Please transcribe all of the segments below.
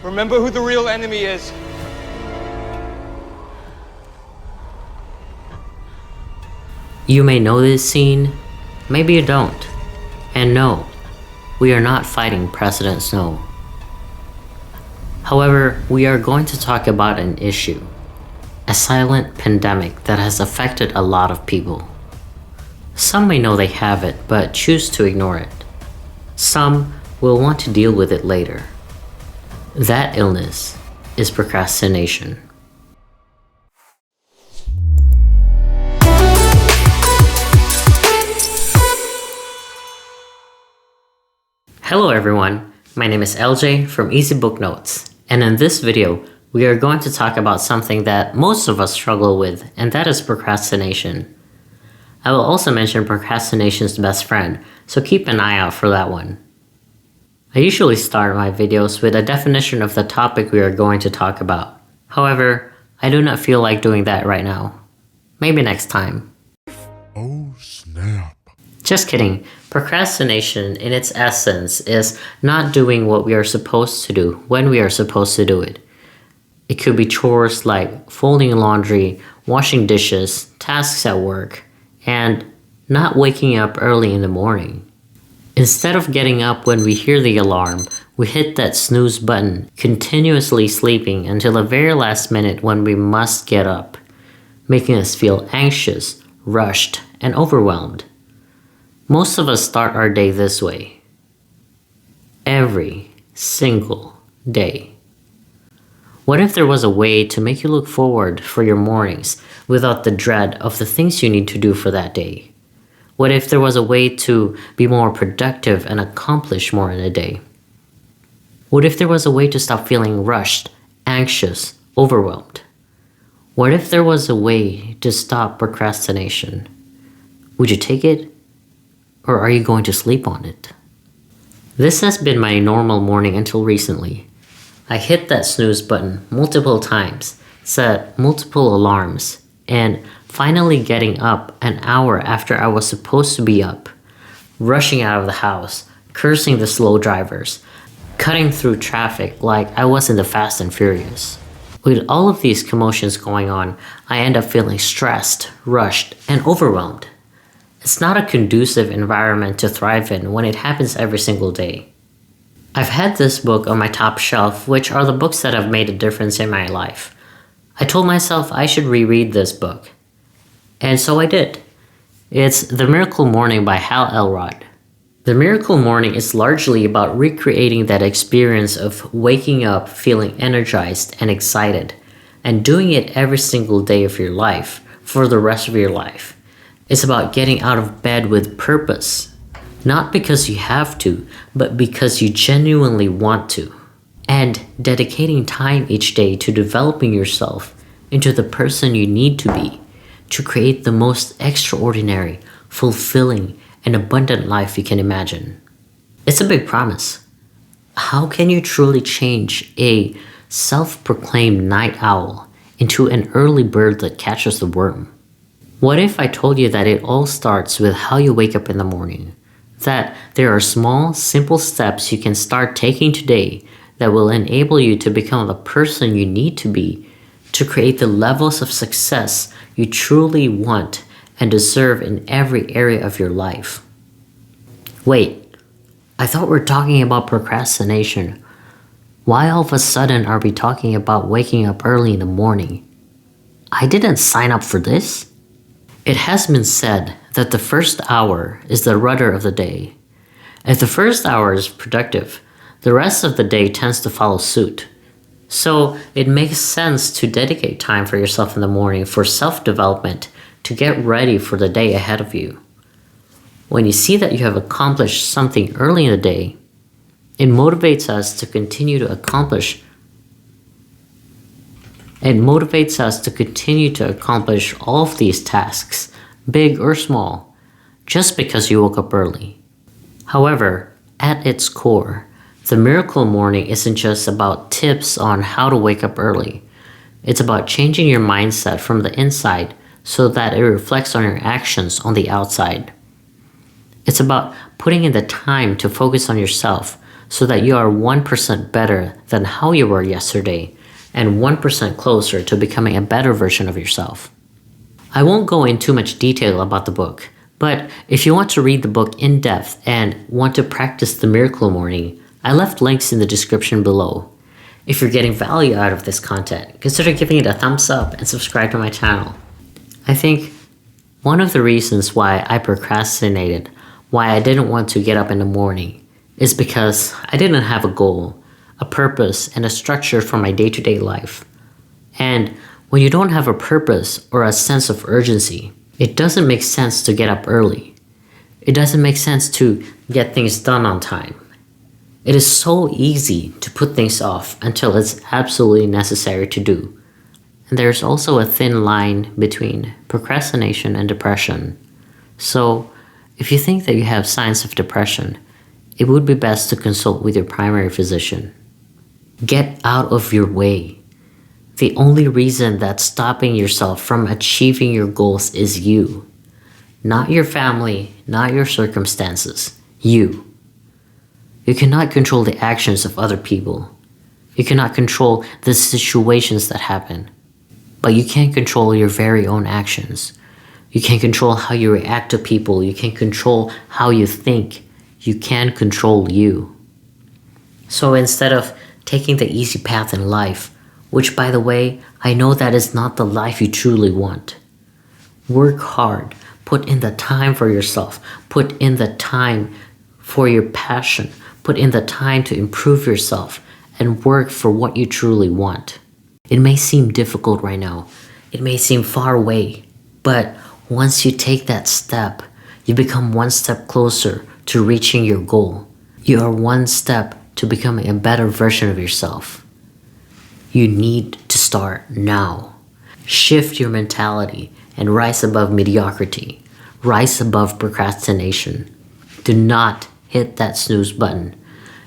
Remember who the real enemy is. You may know this scene, maybe you don't. And no, we are not fighting President Snow. However, we are going to talk about an issue, a silent pandemic that has affected a lot of people. Some may know they have it, but choose to ignore it. Some will want to deal with it later. That illness is procrastination. Hello everyone, my name is LJ from Easy Book Notes, and in this video, we are going to talk about something that most of us struggle with, and that is procrastination. I will also mention procrastination's best friend, so keep an eye out for that one. I usually start my videos with a definition of the topic we are going to talk about. However, I do not feel like doing that right now. Maybe next time. Oh snap. Just kidding. Procrastination in its essence is not doing what we are supposed to do when we are supposed to do it. It could be chores like folding laundry, washing dishes, tasks at work, and not waking up early in the morning. Instead of getting up when we hear the alarm, we hit that snooze button, continuously sleeping until the very last minute when we must get up, making us feel anxious, rushed, and overwhelmed. Most of us start our day this way. Every single day. What if there was a way to make you look forward for your mornings without the dread of the things you need to do for that day? What if there was a way to be more productive and accomplish more in a day? What if there was a way to stop feeling rushed, anxious, overwhelmed? What if there was a way to stop procrastination? Would you take it? Or are you going to sleep on it? This has been my normal morning until recently. I hit that snooze button multiple times, set multiple alarms, and finally getting up an hour after I was supposed to be up, rushing out of the house, cursing the slow drivers, cutting through traffic like I was in the Fast and Furious. With all of these commotions going on, I end up feeling stressed, rushed, and overwhelmed. It's not a conducive environment to thrive in when it happens every single day. I've had this book on my top shelf, which are the books that have made a difference in my life. I told myself I should reread this book. And so I did. It's The Miracle Morning by Hal Elrod. The Miracle Morning is largely about recreating that experience of waking up feeling energized and excited, and doing it every single day of your life for the rest of your life. It's about getting out of bed with purpose, not because you have to, but because you genuinely want to, and dedicating time each day to developing yourself into the person you need to be to create the most extraordinary, fulfilling, and abundant life you can imagine. It's a big promise. How can you truly change a self-proclaimed night owl into an early bird that catches the worm? What if I told you that it all starts with how you wake up in the morning? That there are small, simple steps you can start taking today that will enable you to become the person you need to be to create the levels of success you truly want and deserve in every area of your life. Wait, I thought we were talking about procrastination. Why all of a sudden are we talking about waking up early in the morning? I didn't sign up for this. It has been said that the first hour is the rudder of the day. If the first hour is productive, the rest of the day tends to follow suit. So it makes sense to dedicate time for yourself in the morning for self-development to get ready for the day ahead of you. When you see that you have accomplished something early in the day, it motivates us to continue to accomplish all of these tasks, big or small, just because you woke up early. However, at its core, the Miracle Morning isn't just about tips on how to wake up early. It's about changing your mindset from the inside so that it reflects on your actions on the outside. It's about putting in the time to focus on yourself so that you are 1% better than how you were yesterday and 1% closer to becoming a better version of yourself. I won't go into too much detail about the book, but if you want to read the book in depth and want to practice the miracle morning, I left links in the description below. If you're getting value out of this content, consider giving it a thumbs up and subscribe to my channel. I think one of the reasons why I procrastinated, why I didn't want to get up in the morning, is because I didn't have a goal, a purpose, and a structure for my day-to-day life. And when you don't have a purpose or a sense of urgency, it doesn't make sense to get up early. It doesn't make sense to get things done on time. It is so easy to put things off until it's absolutely necessary to do. And there's also a thin line between procrastination and depression. So, if you think that you have signs of depression, it would be best to consult with your primary physician. Get out of your way. The only reason that's stopping yourself from achieving your goals is you. Not your family, not your circumstances. You. You cannot control the actions of other people. You cannot control the situations that happen. But you can control your very own actions. You can control how you react to people. You can control how you think. You can control you. So instead of taking the easy path in life, which by the way, I know that is not the life you truly want. Work hard. Put in the time for yourself. Put in the time for your passion. Put in the time to improve yourself and work for what you truly want. It may seem difficult right now. It may seem far away. But once you take that step, you become one step closer to reaching your goal. You are one step to becoming a better version of yourself. You need to start now. Shift your mentality and rise above mediocrity. Rise above procrastination. Do not hit that snooze button.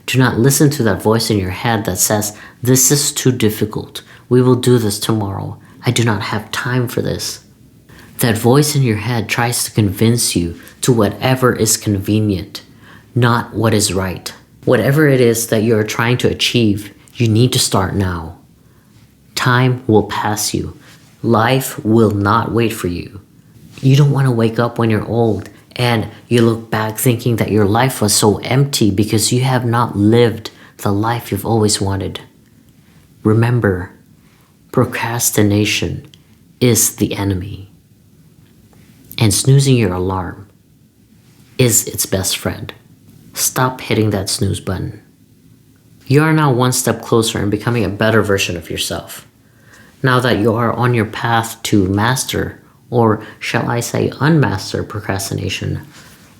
Do not listen to that voice in your head that says, "This is too difficult. We will do this tomorrow. I do not have time for this." That voice in your head tries to convince you to whatever is convenient, not what is right. Whatever it is that you are trying to achieve, you need to start now. Time will pass you. Life will not wait for you. You don't want to wake up when you're old and you look back thinking that your life was so empty because you have not lived the life you've always wanted. Remember, procrastination is the enemy. And snoozing your alarm is its best friend. Stop hitting that snooze button. You are now one step closer in becoming a better version of yourself. Now that you are on your path to master, or shall I say unmaster procrastination,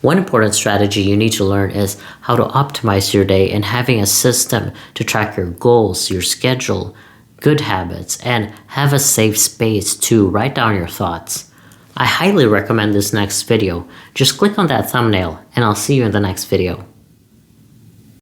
one important strategy you need to learn is how to optimize your day and having a system to track your goals, your schedule, good habits, and have a safe space to write down your thoughts. I highly recommend this next video. Just click on that thumbnail and I'll see you in the next video.